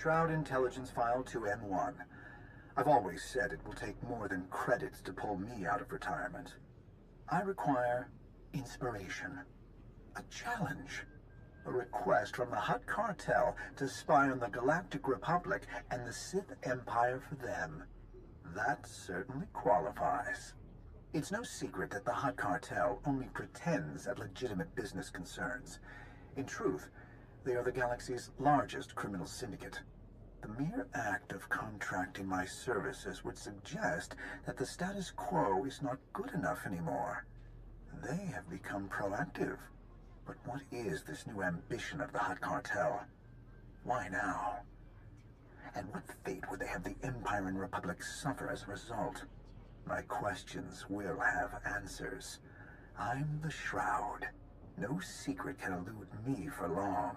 Shroud Intelligence File 2M1. I've always said it will take more than credits to pull me out of retirement. I require inspiration, a challenge, a request from the Hutt Cartel to spy on the Galactic Republic and the Sith Empire for them. That certainly qualifies. It's no secret that the Hutt Cartel only pretends at legitimate business concerns. In truth, they are the galaxy's largest criminal syndicate. The mere act of contracting my services would suggest that the status quo is not good enough anymore. They have become proactive. But what is this new ambition of the Hutt Cartel? Why now? And what fate would they have the Empire and Republic suffer as a result? My questions will have answers. I'm the Shroud. No secret can elude me for long.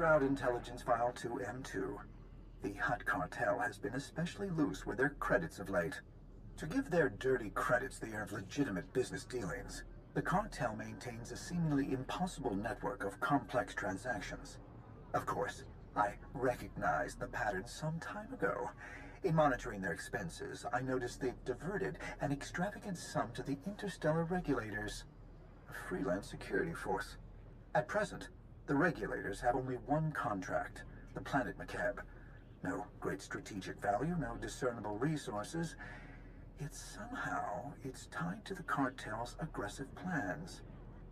Shroud Intelligence File 2M2. The Hutt Cartel has been especially loose with their credits of late. To give their dirty credits the air of legitimate business dealings, the cartel maintains a seemingly impossible network of complex transactions. Of course, I recognized the pattern some time ago. In monitoring their expenses, I noticed they've diverted an extravagant sum to the interstellar regulators, a freelance security force. At present, the regulators have only one contract, the planet McCab. No great strategic value, no discernible resources. Yet somehow it's tied to the cartel's aggressive plans.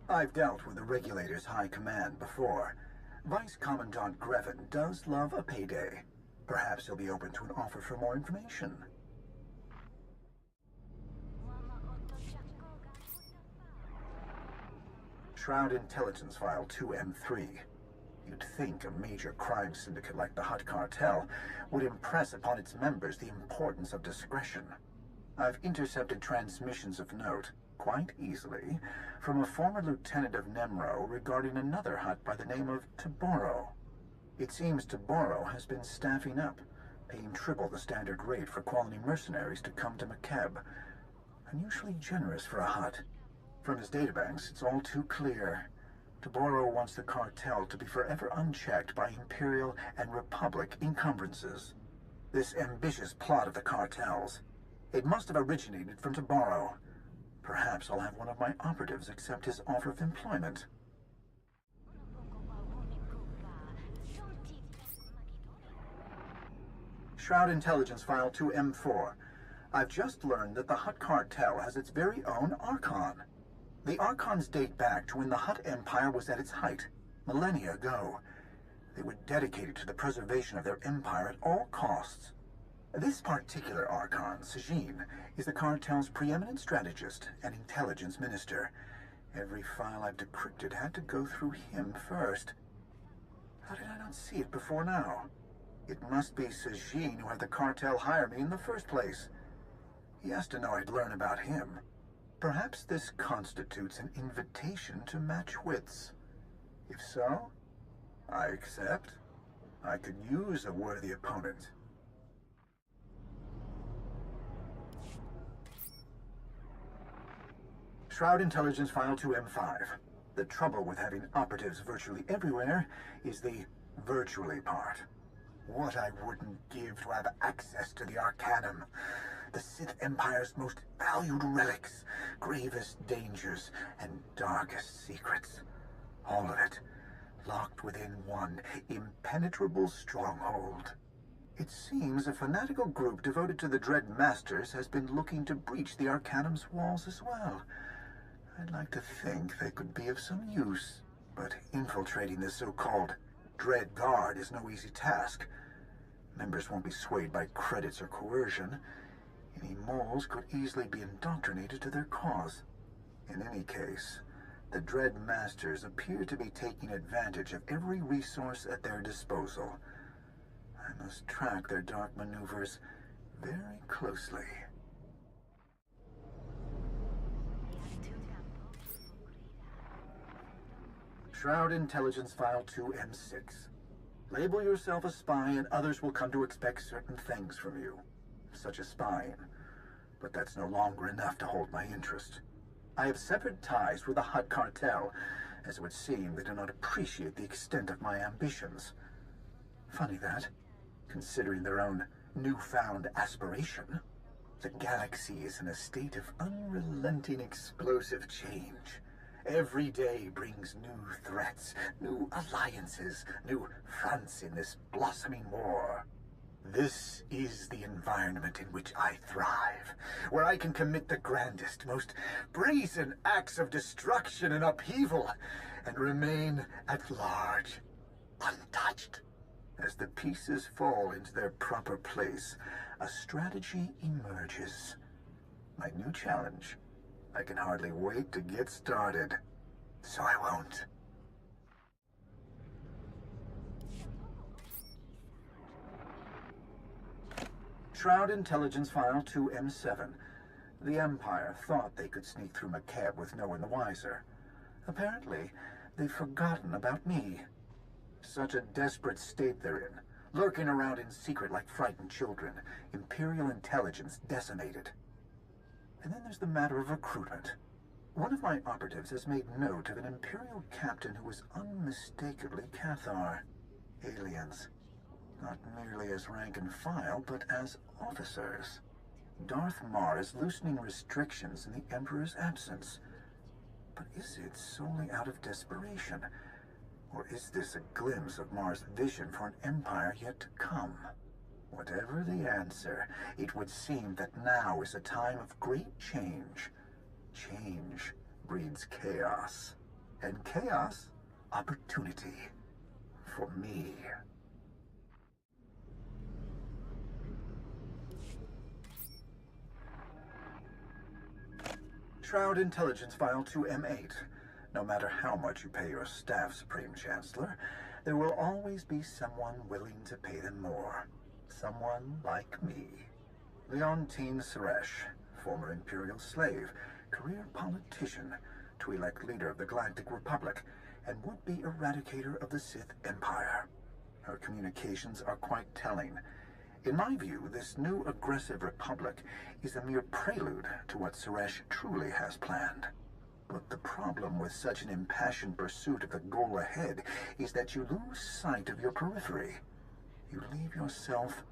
I've dealt with the regulators' high command before. Vice Commandant Grevin does love a payday. Perhaps he'll be open to an offer for more information. Shroud Intelligence File 2M3. You'd think a major crime syndicate like the Hutt Cartel would impress upon its members the importance of discretion. I've intercepted transmissions of note, quite easily, from a former lieutenant of Nemro regarding another Hutt by the name of Taboro. It seems Taboro has been staffing up, paying triple the standard rate for quality mercenaries to come to McCab. Unusually generous for a Hutt. From his databanks, it's all too clear. Taboro wants the cartel to be forever unchecked by Imperial and Republic encumbrances. This ambitious plot of the cartel's, it must have originated from Taboro. Perhaps I'll have one of my operatives accept his offer of employment. Shroud Intelligence File 2M4. I've just learned that the Hutt Cartel has its very own Archon. The Archons date back to when the Hutt Empire was at its height, millennia ago. They were dedicated to the preservation of their empire at all costs. This particular Archon, Sajin, is the cartel's preeminent strategist and intelligence minister. Every file I've decrypted had to go through him first. How did I not see it before now? It must be Sajin who had the cartel hire me in the first place. He has to know I'd learn about him. Perhaps this constitutes an invitation to match wits. If so, I accept. I could use a worthy opponent. Shroud Intelligence File 2M5. The trouble with having operatives virtually everywhere is the virtually part. What I wouldn't give to have access to the Arcanum, the Sith Empire's most valued relics, gravest dangers, and darkest secrets. All of it locked within one impenetrable stronghold. It seems a fanatical group devoted to the Dread Masters has been looking to breach the Arcanum's walls as well. I'd like to think they could be of some use, but infiltrating the so-called Dread Guard is no easy task. Members won't be swayed by credits or coercion. Any moles could easily be indoctrinated to their cause. In any case, the Dread Masters appear to be taking advantage of every resource at their disposal. I must track their dark maneuvers very closely. Shroud Intelligence File 2M6. Label yourself a spy and others will come to expect certain things from you, such as spying. But that's no longer enough to hold my interest. I have severed ties with the Hutt cartel, as it would seem they do not appreciate the extent of my ambitions. Funny that, considering their own newfound aspiration. The galaxy is in a state of unrelenting explosive change. Every day brings new threats, new alliances, new fronts in this blossoming war. This is the environment in which I thrive, where I can commit the grandest, most brazen acts of destruction and upheaval, and remain at large, untouched. As the pieces fall into their proper place, a strategy emerges. My new challenge. I can hardly wait to get started, so I won't. Shroud Intelligence File 2M7. The Empire thought they could sneak through McCabe with no one the wiser. Apparently, they've forgotten about me. Such a desperate state they're in, lurking around in secret like frightened children, Imperial intelligence decimated. And then there's the matter of recruitment. One of my operatives has made note of an Imperial captain who was unmistakably Cathar. Aliens. Not merely as rank and file, but as officers. Darth Mar is loosening restrictions in the Emperor's absence. But is it solely out of desperation? Or is this a glimpse of Mar's vision for an empire yet to come? Whatever the answer, it would seem that now is a time of great change. Change breeds chaos. And chaos, opportunity. For me. Shroud Intelligence File 2M8. No matter how much you pay your staff, Supreme Chancellor, there will always be someone willing to pay them more. Someone like me. Leontine Suresh, former Imperial slave, career politician, Twi'lek leader of the Galactic Republic, and would-be eradicator of the Sith Empire. Her communications are quite telling. In my view, this new aggressive republic is a mere prelude to what Suresh truly has planned. But the problem with such an impassioned pursuit of the goal ahead is that you lose sight of your periphery. You leave yourself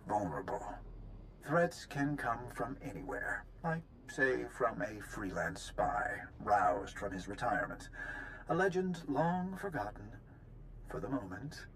vulnerable. Threats can come from anywhere, like, say, from a freelance spy, roused from his retirement. A legend long forgotten, for the moment,